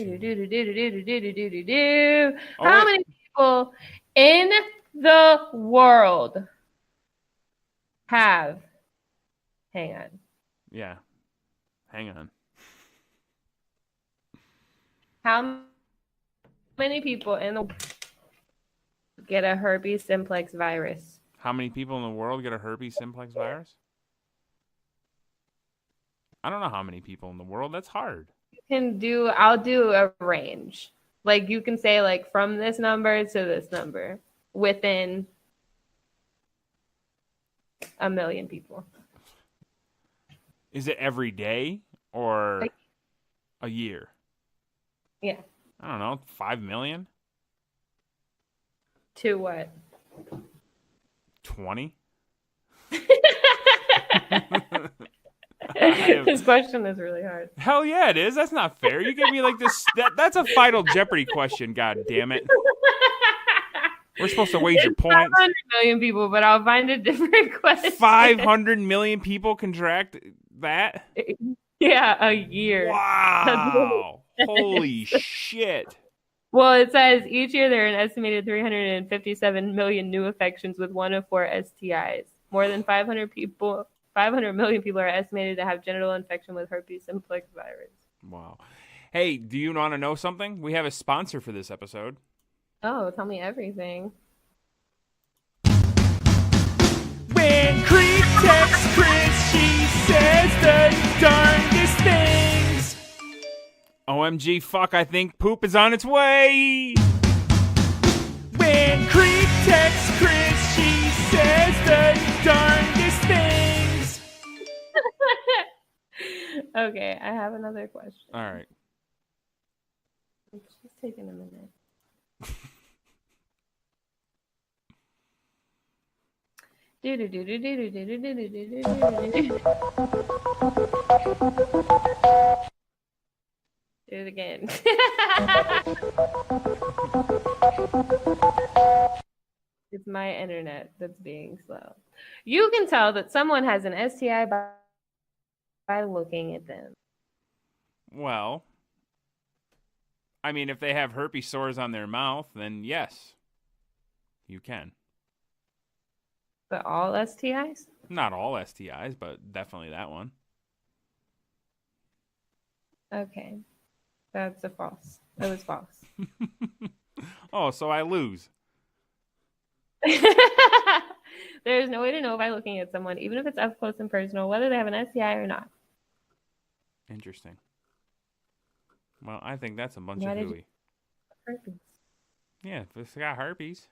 How many people in the world have? Hang on. Yeah. Hang on. How many people in the get a herpes simplex virus? How many people in the world get a herpes simplex virus? I don't know how many people in the world. That's hard. I'll do a range. Like you can say like from this number to this number within 1 million people. Is it every day or a year? Yeah. I don't know, 5 million? To what? 20? This question is really hard. Hell yeah, it is. That's not fair. You give me like this. That's a Final Jeopardy question. God damn it. We're supposed to wager points. 500 million people, but I'll find a different question. 500 million people contract that? Yeah, a year. Wow. Holy shit. Well, it says each year there are an estimated 357 million new infections with 1 of 4 STIs. More than 500 million people are estimated to have genital infection with herpes simplex virus. Wow. Hey, do you want to know something? We have a sponsor for this episode. Oh, tell me everything. When Creek texts Chris, she says the darndest things. OMG, fuck, I think poop is on its way. When Creek texts Chris, she says the darndest things. Okay, I have another question. All right. It's just taking a minute. Do it again. It's my internet that's being slow. You can tell that someone has an STI by looking at them. Well, I mean, if they have herpes sores on their mouth, then yes, you can. But all STIs? Not all STIs, but definitely that one. Okay. That's a false. It was false. Oh, so I lose. There's no way to know by looking at someone, even if it's up close and personal, whether they have an STI or not. Interesting. Well, I think that's a bunch of hooey. Herpes. Yeah, if it's got herpes.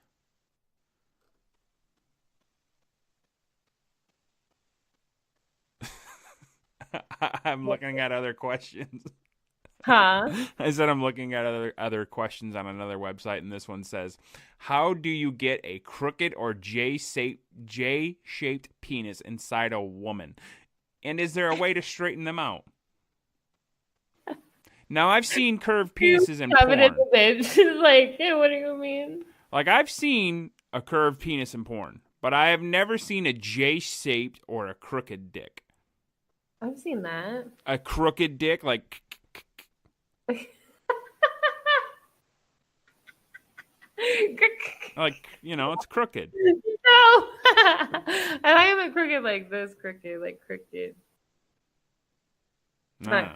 I'm looking at other questions. Huh? I said I'm looking at other questions on another website, and this one says, how do you get a crooked or J-shaped penis inside a woman? And is there a way to straighten them out? Now, I've seen curved penises in porn. Like, yeah, what do you mean? Like, I've seen a curved penis in porn, but I have never seen a J-shaped or a crooked dick. I've seen that. A crooked dick, like... like, you know, it's crooked. No! I am a crooked like this, crooked, like crooked. No.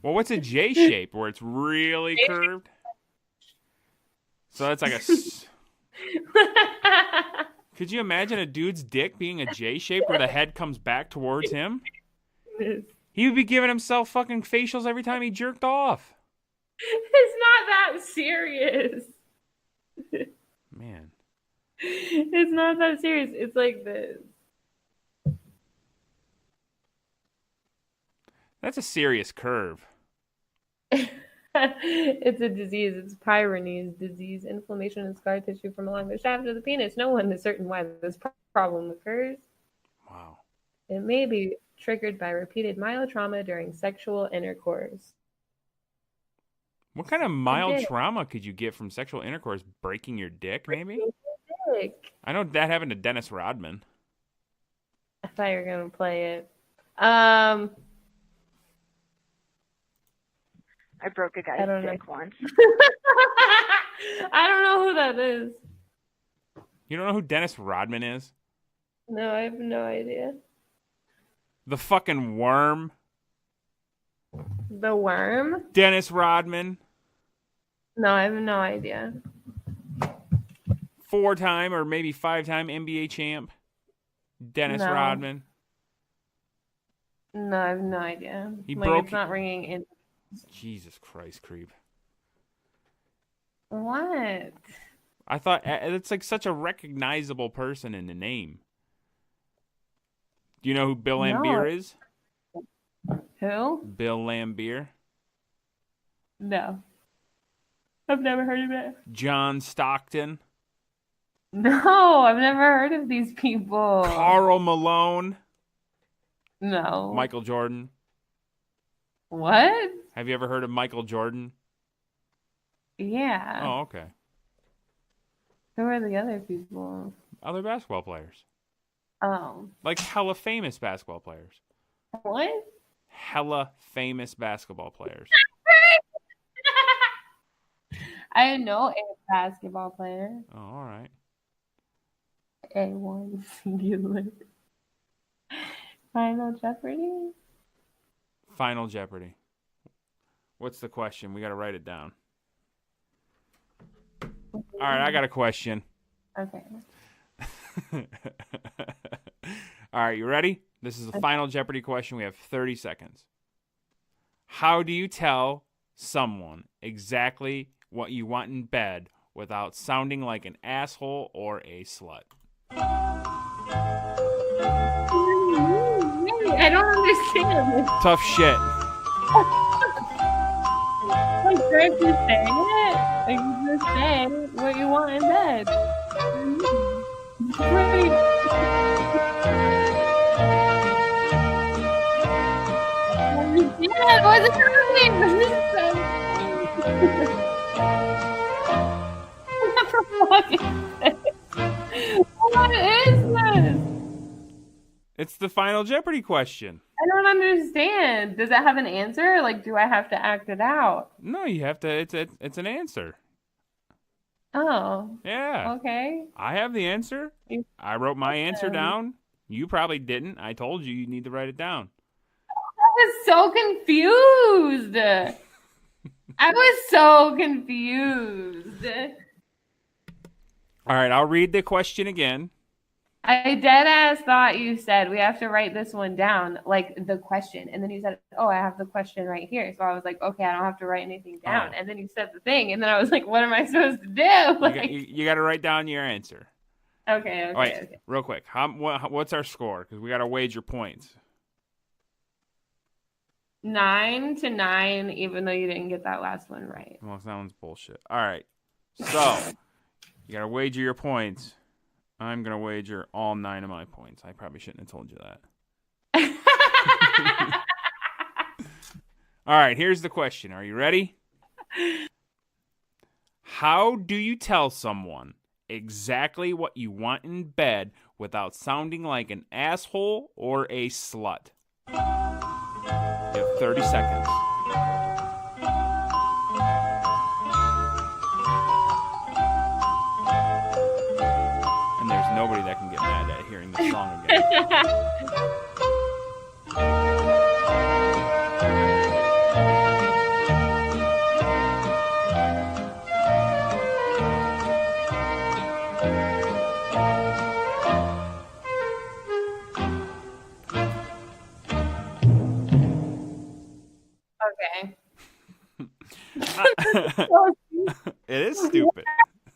Well, what's a J shape where it's really curved? So that's like a... Could you imagine a dude's dick being a J shape where the head comes back towards him? He would be giving himself fucking facials every time he jerked off. It's not that serious. Man. It's not that serious. It's like this. That's a serious curve. It's a disease. It's Peyronie's disease, inflammation and scar tissue from along the shaft of the penis. No one is certain why this problem occurs. Wow. It may be triggered by repeated mild trauma during sexual intercourse. What kind of mild trauma could you get from sexual intercourse? Breaking your dick, maybe? I know that happened to Dennis Rodman. I thought you were going to play it. I broke a guy's dick once. I don't know who that is. You don't know who Dennis Rodman is? No, I have no idea. The fucking worm. The worm? Dennis Rodman. No, I have no idea. 4-time or maybe 5-time NBA champ. Dennis Rodman. No, I have no idea. He like, broke. It's not ringing in. Jesus Christ, creep. What? I thought it's like such a recognizable person in the name. Do you know who Bill Lambier is? Who? Bill Lambier. No. I've never heard of it. John Stockton. No, I've never heard of these people. Karl Malone. No. Michael Jordan. What? Have you ever heard of Michael Jordan? Yeah. Oh, okay. Who are the other people? Other basketball players. Oh. Like hella famous basketball players. What? Hella famous basketball players. I know a basketball player. Oh, all right. A1 singular. Final Jeopardy? Final Jeopardy. What's the question? We got to write it down. All right, I got a question. Okay. All right, you ready? This is the Final Jeopardy question. We have 30 seconds. How do you tell someone exactly what you want in bed without sounding like an asshole or a slut? I don't understand. Tough shit. Like, aren't you saying it? Like, you just say what you want in bed. Yeah, what's it happening? What the fuck is this? What is this? It's the Final Jeopardy question. I don't understand. Does it have an answer? Like, do I have to act it out? No, you have to. It's an answer. Oh. Yeah. Okay. I have the answer. I wrote my answer down. You probably didn't. I told you need to write it down. I was so confused. I was so confused. All right, I'll read the question again. I dead ass thought you said we have to write this one down, like the question. And then you said, oh, I have the question right here. So I was like, okay, I don't have to write anything down. Oh. And then you said the thing. And then I was like, what am I supposed to do? Like, You got to write down your answer. okay. All right, real quick. What's our score? Because we got to wager points. 9-9, even though you didn't get that last one right. Well, that one's bullshit. All right. So, you got to wager your points. I'm going to wager all 9 of my points. I probably shouldn't have told you that. All right, here's the question. Are you ready? How do you tell someone exactly what you want in bed without sounding like an asshole or a slut? You have 30 seconds. And there's nobody that can get mad at hearing this song again. Okay. It is stupid.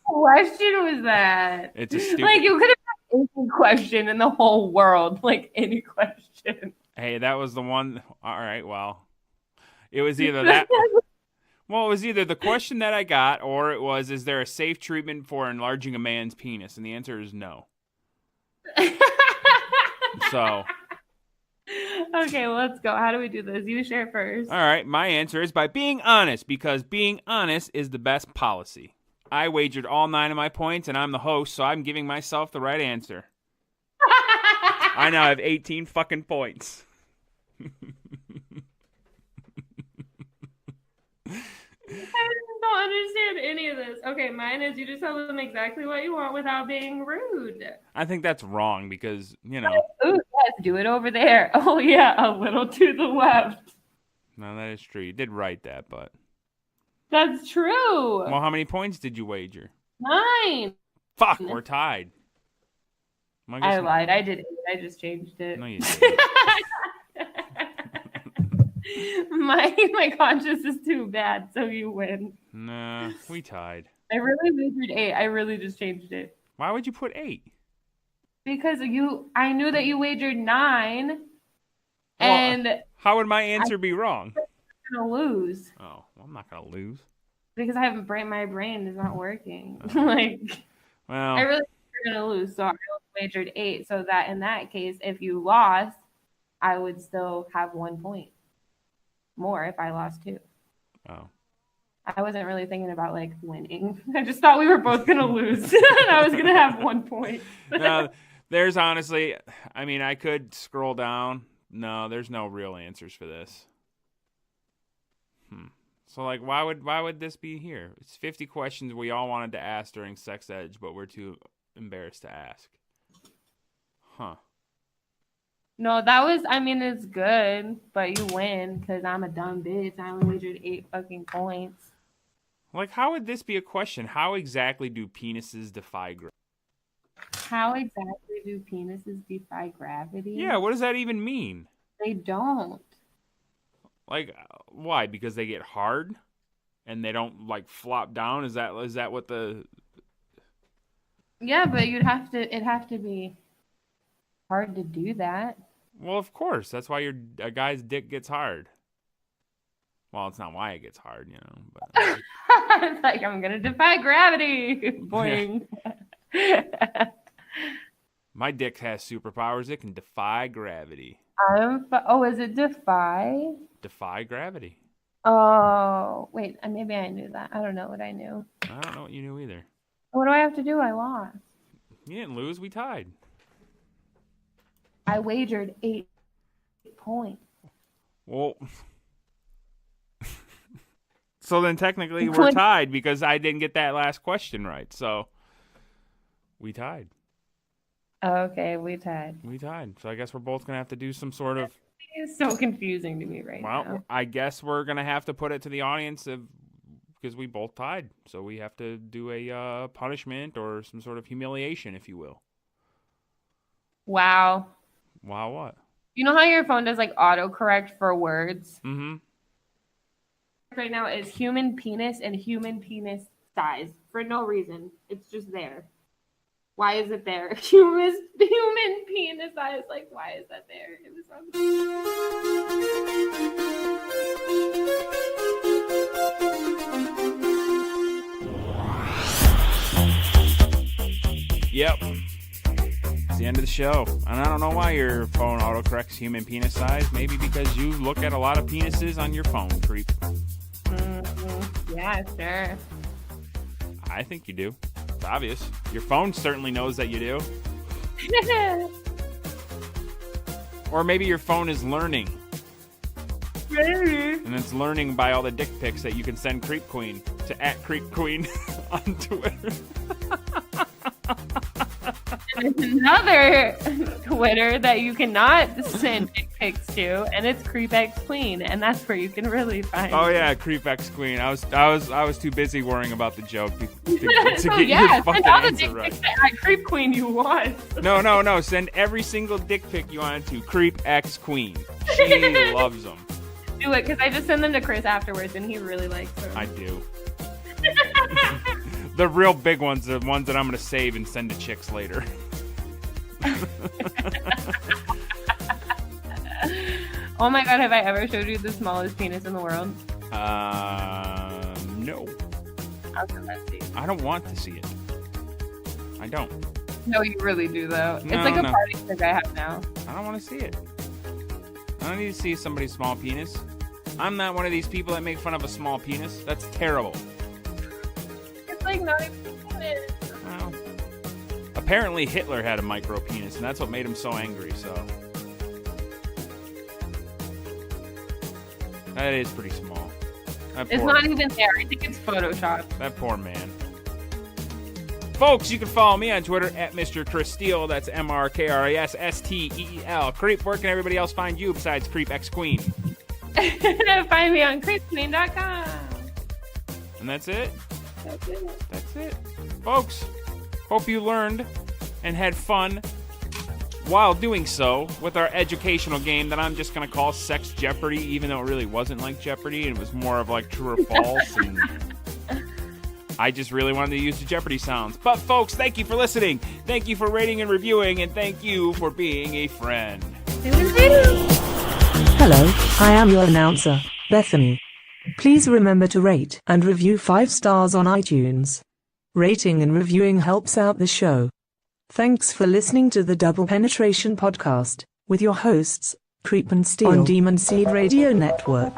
What question was that? It's a stupid. Like, you could have asked any question in the whole world. Like, any question. Hey, that was the one. All right, well, it was either that. Well, it was either the question that I got, or it was, is there a safe treatment for enlarging a man's penis? And the answer is no. So. Okay, well, let's go. How do we do this? You share first. All right, my answer is by being honest, because being honest is the best policy. I wagered all 9 of my points, and I'm the host, so I'm giving myself the right answer. I now have 18 fucking points. I don't understand any of this. Okay, mine is you just tell them exactly what you want without being rude. I think that's wrong because, you know. Ooh, yes, do it over there. Oh, yeah, a little to the left. No, that is true. You did write that, but. That's true. Well, how many points did you wager? 9. Fuck, we're tied. I lied. I did 8. I just changed it. No, you didn't. My conscience is too bad, so you win. Nah, we tied. I really wagered 8. I really just changed it. Why would you put 8? Because I knew that you wagered 9, and how would my answer be wrong? I'm gonna lose. Oh, well, I'm not gonna lose. Because my brain is not working. Well, I really think you're gonna lose, so I wagered 8, so that in that case, if you lost, I would still have 1 point more if I lost 2. Oh. I wasn't really thinking about like winning. I just thought we were both gonna lose, and I was gonna have 1 point. No, there's honestly, I mean, I could scroll down. No, there's no real answers for this. So like, why would this be here? It's 50 questions we all wanted to ask during Sex Edge, but we're too embarrassed to ask. Huh. No, that was, I mean, it's good, but you win because I'm a dumb bitch. I only wagered 8 fucking points. Like, how would this be a question? How exactly do penises defy gravity? How exactly do penises defy gravity? Yeah, what does that even mean? They don't. Like, why? Because they get hard and they don't like flop down? Is that what the? Yeah, but it'd have to be hard to do that. Well, of course. That's why a guy's dick gets hard. Well, it's not why it gets hard, you know. But it's like, I'm gonna defy gravity. Boing. My dick has superpowers. It can defy gravity. Is it defy? Defy gravity. Oh, wait. Maybe I knew that. I don't know what I knew. I don't know what you knew either. What do I have to do? I lost. You didn't lose. We tied. I wagered 8 points. Well, so then technically we're tied because I didn't get that last question right. So we tied. Okay, we tied. We tied. So I guess we're both going to have to do some sort of... It's so confusing to me right now. Well, I guess we're going to have to put it to the audience because we both tied. So we have to do a punishment or some sort of humiliation, if you will. Wow. Wow, what? You know how your phone does like autocorrect for words? Mm-hmm. Right now is human penis and human penis size for no reason. It's just there. Why is it there? Human penis size. Like, why is that there? It was Yep. It's the end of the show. And I don't know why your phone autocorrects human penis size. Maybe because you look at a lot of penises on your phone, creep. Yeah, sure. I think you do. It's obvious. Your phone certainly knows that you do. Or maybe your phone is learning. And it's learning by all the dick pics that you can send Creep Queen to @CreepQueen on Twitter. There's another Twitter that you cannot send dick pics to, and it's CreepXQueen, and that's where you can really find. Oh yeah, CreepXQueen. I was too busy worrying about the joke to get yeah, your fucking send all the answer dick right. pics at CreepQueen you want. No. Send every single dick pic you want to CreepXQueen. She loves them. Do it, because I just send them to Chris afterwards, and he really likes them. I do. The real big ones, the ones that I'm going to save and send to chicks later. Oh my god, have I ever showed you the smallest penis in the world? No. I'll send that to you. I don't want to see it. I don't. No, you really do, though. No, it's like a no. party trick I have now. I don't want to see it. I don't need to see somebody's small penis. I'm not one of these people that make fun of a small penis. That's terrible. It's like not even a penis. Well, apparently Hitler had a micro penis, and that's what made him so angry, so. That is pretty small. It's not even there. I think it's Photoshop. That poor man. Folks, you can follow me on Twitter at Mr. Chris Steele. That's MrKrisSteel. Creep, where can everybody else find you besides CreepXQueen? Find me on creepqueen.com. And that's it? That's it. That's it. Folks, hope you learned and had fun while doing so with our educational game that I'm just going to call Sex Jeopardy, even though it really wasn't like Jeopardy. It was more of like true or false. And I just really wanted to use the Jeopardy sounds. But folks, thank you for listening. Thank you for rating and reviewing. And thank you for being a friend. Hello, I am your announcer, Bethany. Please remember to rate and review 5 stars on iTunes. Rating and reviewing helps out the show. Thanks for listening to the Double Penetration Podcast with your hosts, Creep and Steel on Demon Seed Radio Network.